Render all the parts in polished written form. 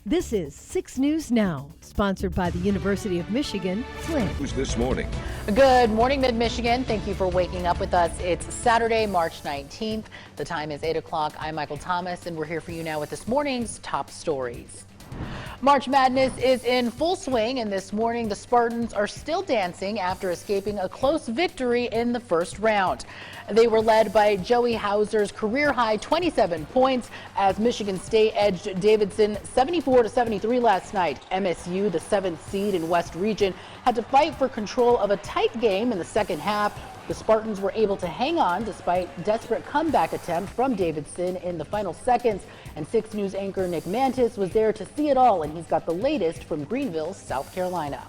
This is 6 News Now, sponsored by the University of Michigan, Flint. Who's this morning? Good morning, Mid-Michigan. Thank you for waking up with us. It's Saturday, March 19th. The time is 8 o'clock. I'm Michael Thomas, and we're here for you now with this morning's top stories. March Madness is in full swing, and this morning the Spartans are still dancing after escaping a close victory in the first round. They were led by Joey Hauser's career-high 27 points as Michigan State edged Davidson 74-73 last night. MSU, the 7th seed in West Region, had to fight for control of a tight game in the second half. The Spartans were able to hang on despite desperate comeback attempt from Davidson in the final seconds. And 6 News anchor Nick Mantis was there to see it all, and he's got the latest from Greenville, South Carolina.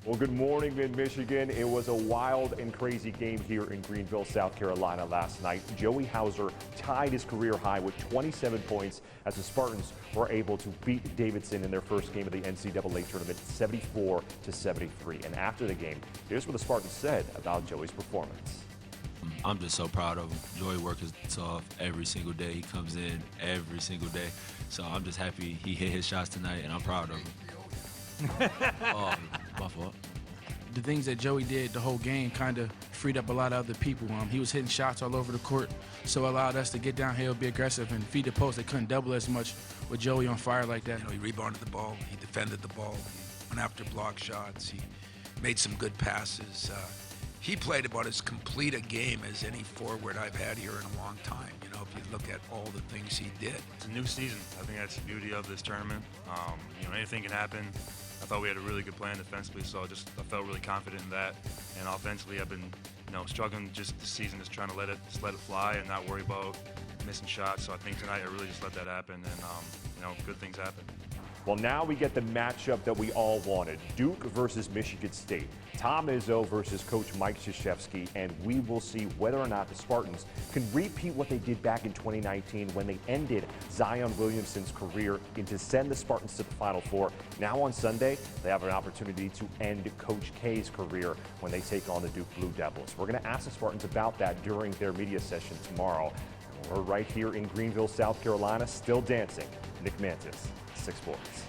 Well, good morning, Mid-Michigan. It was a wild and crazy game here in Greenville, South Carolina last night. Joey Hauser tied his career high with 27 points as the Spartans were able to beat Davidson in their first game of the NCAA tournament 74-73. And after the game, here's what the Spartans said about Joey's performance. I'm just so proud of him. Joey works his off every single day. He comes in every single day. So I'm just happy he hit his shots tonight, and I'm proud of him. Oh, my fault. The things that Joey did the whole game kind of freed up a lot of other people. He was hitting shots all over the court, so allowed us to get downhill, be aggressive, and feed the post. They couldn't double as much with Joey on fire like that. You know, he rebounded the ball, he defended the ball, he went after block shots, he made some good passes. He played about as complete a game as any forward I've had here in a long time. You know, if you look at all the things he did. It's a new season. I think that's the beauty of this tournament. You know, anything can happen. I thought we had a really good plan defensively, so I felt really confident in that. And offensively, I've been, you know, struggling just this season, just trying to let it fly and not worry about missing shots. So I think tonight I really just let that happen, and you know, good things happen. Well, now we get the matchup that we all wanted. Duke versus Michigan State. Tom Izzo versus Coach Mike Krzyzewski, and we will see whether or not the Spartans can repeat what they did back in 2019 when they ended Zion Williamson's career and to send the Spartans to the Final Four. Now on Sunday, they have an opportunity to end Coach K's career when they take on the Duke Blue Devils. We're going to ask the Spartans about that during their media session tomorrow. We're right here in Greenville, South Carolina, still dancing. Nick Mantis, 6 Sports.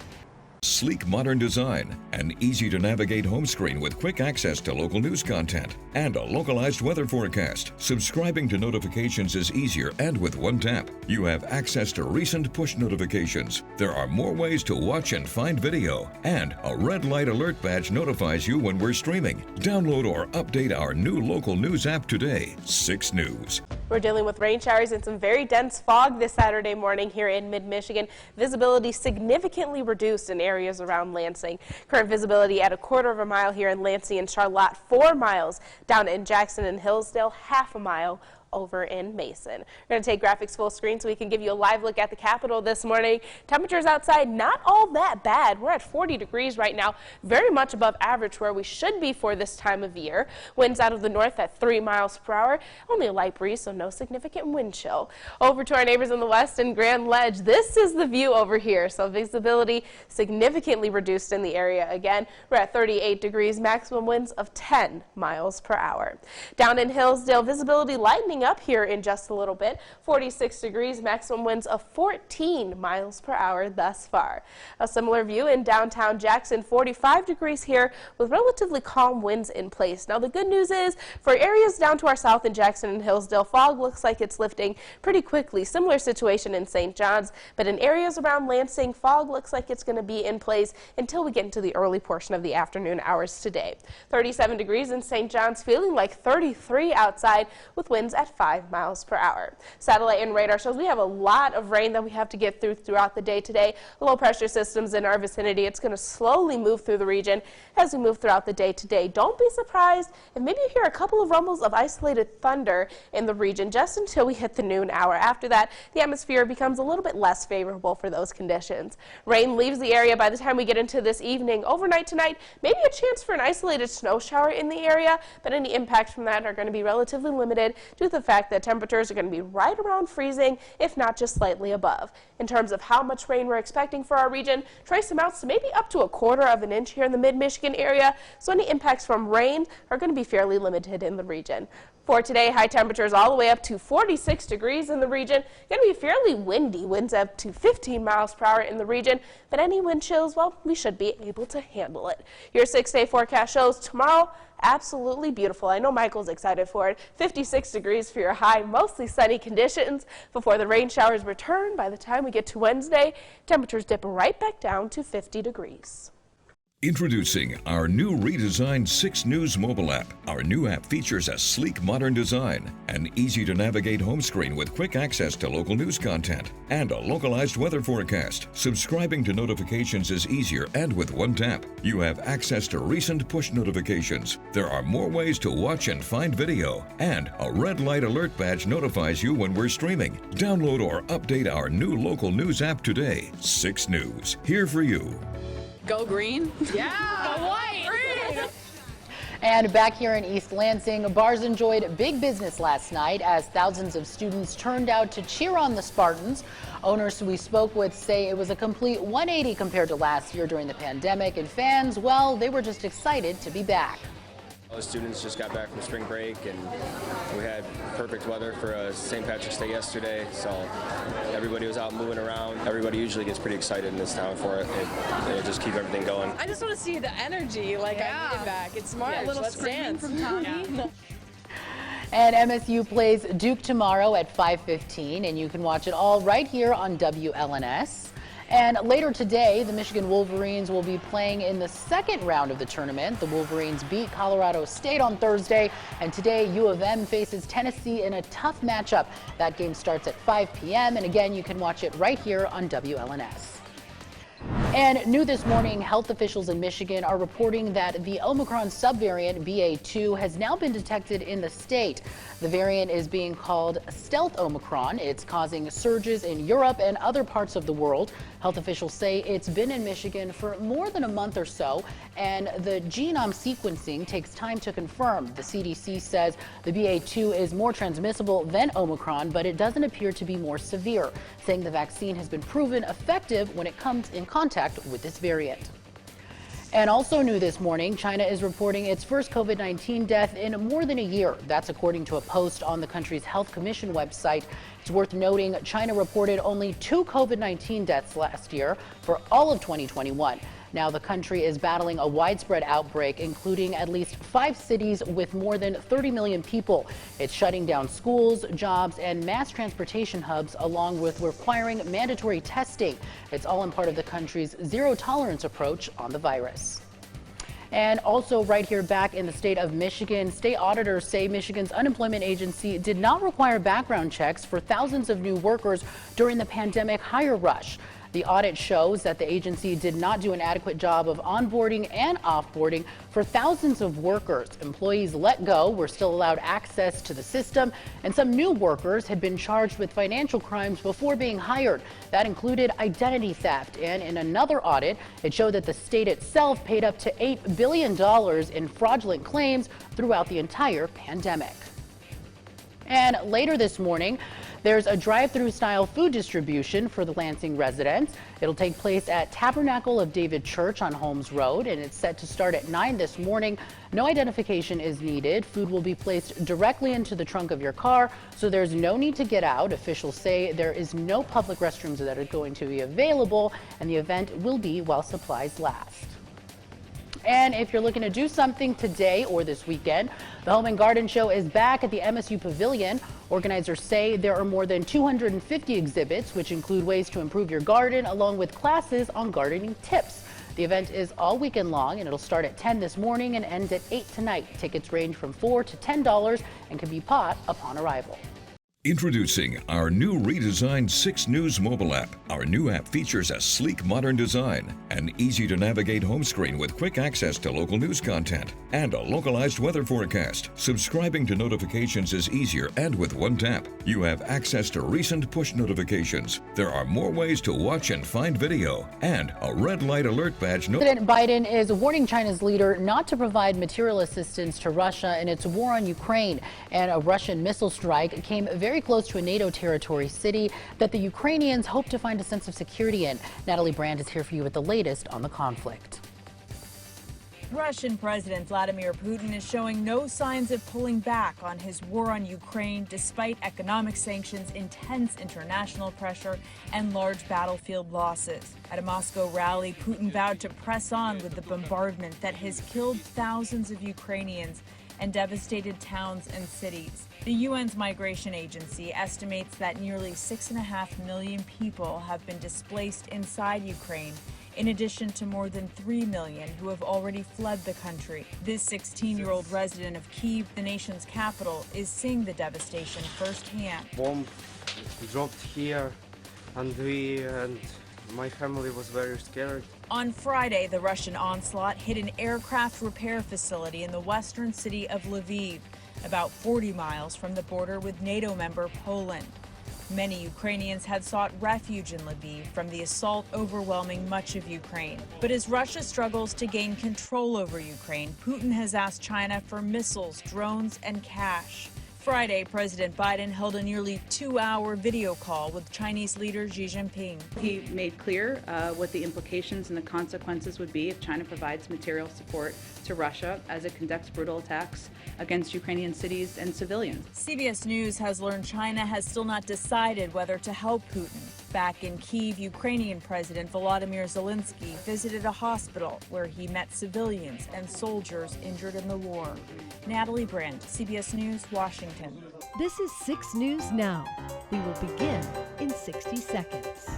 Sleek modern design, an easy-to-navigate home screen with quick access to local news content, and a localized weather forecast. Subscribing to notifications is easier, and with one tap, you have access to recent push notifications. There are more ways to watch and find video, and a red light alert badge notifies you when we're streaming. Download or update our new local news app today. 6 News. We're dealing with rain showers and some very dense fog this Saturday morning here in mid-Michigan. Visibility significantly reduced in areas around Lansing. Current visibility at 1/4 of a mile here in Lansing and Charlotte, 4 miles down in Jackson and Hillsdale, 1/2 mile over in Mason. We're going to take graphics full screen so we can give you a live look at the Capitol this morning. Temperatures outside not all that bad. We're at 40 degrees right now, very much above average where we should be for this time of year. Winds out of the north at 3 miles per hour. Only a light breeze, so no significant wind chill. Over to our neighbors in the west in Grand Ledge. This is the view over here, so visibility significantly reduced in the area again. We're at 38 degrees, maximum winds of 10 miles per hour. Down in Hillsdale, visibility lightening up here in just a little bit. 46 degrees, maximum winds of 14 miles per hour thus far. A similar view in downtown Jackson, 45 degrees here with relatively calm winds in place. Now the good news is for areas down to our south in Jackson and Hillsdale, fog looks like it's lifting pretty quickly. Similar situation in St. John's, but in areas around Lansing, fog looks like it's going to be in place until we get into the early portion of the afternoon hours today. 37 degrees in St. John's, feeling like 33 outside with winds at 5 miles per hour. Satellite and radar shows we have a lot of rain that we have to get through throughout the day today. Low pressure systems in our vicinity. It's going to slowly move through the region as we move throughout the day today. Don't be surprised if maybe you hear a couple of rumbles of isolated thunder in the region just until we hit the noon hour. After that, the atmosphere becomes a little bit less favorable for those conditions. Rain leaves the area by the time we get into this evening. Overnight tonight, maybe a chance for an isolated snow shower in the area, but any impacts from that are going to be relatively limited due to the fact that temperatures are going to be right around freezing, if not just slightly above. In terms of how much rain we're expecting for our region, trace amounts to maybe up to 1/4 of an inch here in the mid-Michigan area, so any impacts from rain are going to be fairly limited in the region. For today, high temperatures all the way up to 46 degrees in the region. Going to be fairly windy, winds up to 15 miles per hour in the region. But any wind chills, well, we should be able to handle it. Your 6-day forecast shows tomorrow absolutely beautiful. I know Michael's excited for it. 56 degrees for your high, mostly sunny conditions before the rain showers return. By the time we get to Wednesday, temperatures dip right back down to 50 degrees. Introducing our new redesigned 6 News mobile app. Our new app features a sleek, modern design, an easy-to-navigate home screen with quick access to local news content, and a localized weather forecast. Subscribing to notifications is easier, and with one tap, you have access to recent push notifications. There are more ways to watch and find video, and a red light alert badge notifies you when we're streaming. Download or update our new local news app today. 6 News, here for you. Go green. Yeah. Go white. Green. And back here in East Lansing, bars enjoyed big business last night as thousands of students turned out to cheer on the Spartans. Owners we spoke with say it was a complete 180 compared to last year during the pandemic, and fans, well, they were just excited to be back. The students just got back from spring break, and we had perfect weather for St. Patrick's Day yesterday, so everybody was out moving around. Everybody usually gets pretty excited in this town for it, and it just keep everything going. I just want to see the energy like I needed back. It's March. A little Let's screaming dance. from Tommy. And MSU plays Duke tomorrow at 5:15, and you can watch it all right here on WLNS. And later today, the Michigan Wolverines will be playing in the second round of the tournament. The Wolverines beat Colorado State on Thursday, and today U of M faces Tennessee in a tough matchup. That game starts at 5 p.m., and again, you can watch it right here on WLNS. And new this morning, health officials in Michigan are reporting that the Omicron subvariant BA.2 has now been detected in the state. The variant is being called stealth Omicron. It's causing surges in Europe and other parts of the world. Health officials say it's been in Michigan for more than a month or so, and the genome sequencing takes time to confirm. The CDC says the BA.2 is more transmissible than Omicron, but it doesn't appear to be more severe, saying the vaccine has been proven effective when it comes in contact with this variant. And also new this morning, China is reporting its first COVID-19 death in more than a year. That's according to a post on the country's Health Commission website. It's worth noting China reported only 2 COVID-19 deaths last year for all of 2021. Now the country is battling a widespread outbreak, including at least 5 cities with more than 30 million people. It's shutting down schools, jobs, and mass transportation hubs, along with requiring mandatory testing. It's all in part of the country's zero-tolerance approach on the virus. And also right here back in the state of Michigan, state auditors say Michigan's unemployment agency did not require background checks for thousands of new workers during the pandemic hire rush. The audit shows that the agency did not do an adequate job of onboarding and offboarding for thousands of workers. Employees let go were still allowed access to the system, and some new workers had been charged with financial crimes before being hired. That included identity theft, and in another audit, it showed that the state itself paid up to $8 billion in fraudulent claims throughout the entire pandemic. And later this morning, there's a drive-through style food distribution for the Lansing residents. It'll take place at Tabernacle of David Church on Holmes Road, and it's set to start at 9 this morning. No identification is needed. Food will be placed directly into the trunk of your car, so there's no need to get out. Officials say there is no public restrooms that are going to be available, and the event will be while supplies last. And if you're looking to do something today or this weekend, the Home and Garden Show is back at the MSU Pavilion. Organizers say there are more than 250 exhibits, which include ways to improve your garden, along with classes on gardening tips. The event is all weekend long, and it'll start at 10 this morning and end at 8 tonight. Tickets range from $4 to $10 and can be bought upon arrival. Introducing our new redesigned 6 News mobile app. Our new app features a sleek, modern design, an easy-to-navigate home screen with quick access to local news content, and a localized weather forecast. Subscribing to notifications is easier, and with one tap, you have access to recent push notifications. There are more ways to watch and find video, and a red light alert badge. President Biden is warning China's leader not to provide material assistance to Russia in its war on Ukraine. And a Russian missile strike came very close to a NATO territory city that the Ukrainians hope to find a sense of security in. Natalie Brand is here for you with the latest on the conflict. Russian President Vladimir Putin is showing no signs of pulling back on his war on Ukraine despite economic sanctions, intense international pressure, and large battlefield losses. At a Moscow rally, Putin vowed to press on with the bombardment that has killed thousands of Ukrainians and devastated towns and cities. The UN's migration agency estimates that nearly 6.5 million people have been displaced inside Ukraine, in addition to more than 3 million who have already fled the country. This 16-year-old resident of Kyiv, the nation's capital, is seeing the devastation firsthand. Bomb dropped here, and my family was very scared. On Friday, the Russian onslaught hit an aircraft repair facility in the western city of Lviv, about 40 miles from the border with NATO member Poland. Many Ukrainians had sought refuge in Lviv from the assault overwhelming much of Ukraine. But as Russia struggles to gain control over Ukraine, Putin has asked China for missiles, drones, and cash. Friday, President Biden held a nearly 2-hour video call with Chinese leader Xi Jinping. He made clear what the implications and the consequences would be if China provides material support to Russia as it conducts brutal attacks against Ukrainian cities and civilians. CBS News has learned China has still not decided whether to help Putin. Back in Kyiv, Ukrainian President Vladimir Zelensky visited a hospital where he met civilians and soldiers injured in the war. Natalie Brand, CBS News, Washington. This is 6 News Now. We will begin in 60 seconds.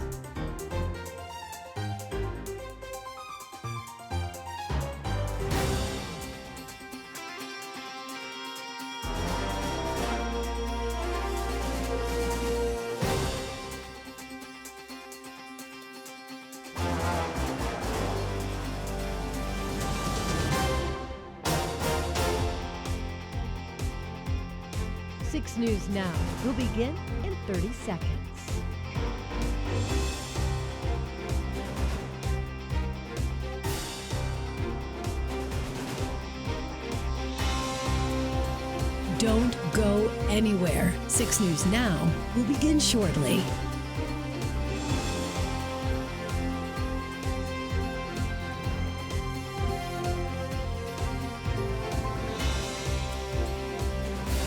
Six News Now will begin in 30 seconds. Don't go anywhere. 6 News Now will begin shortly.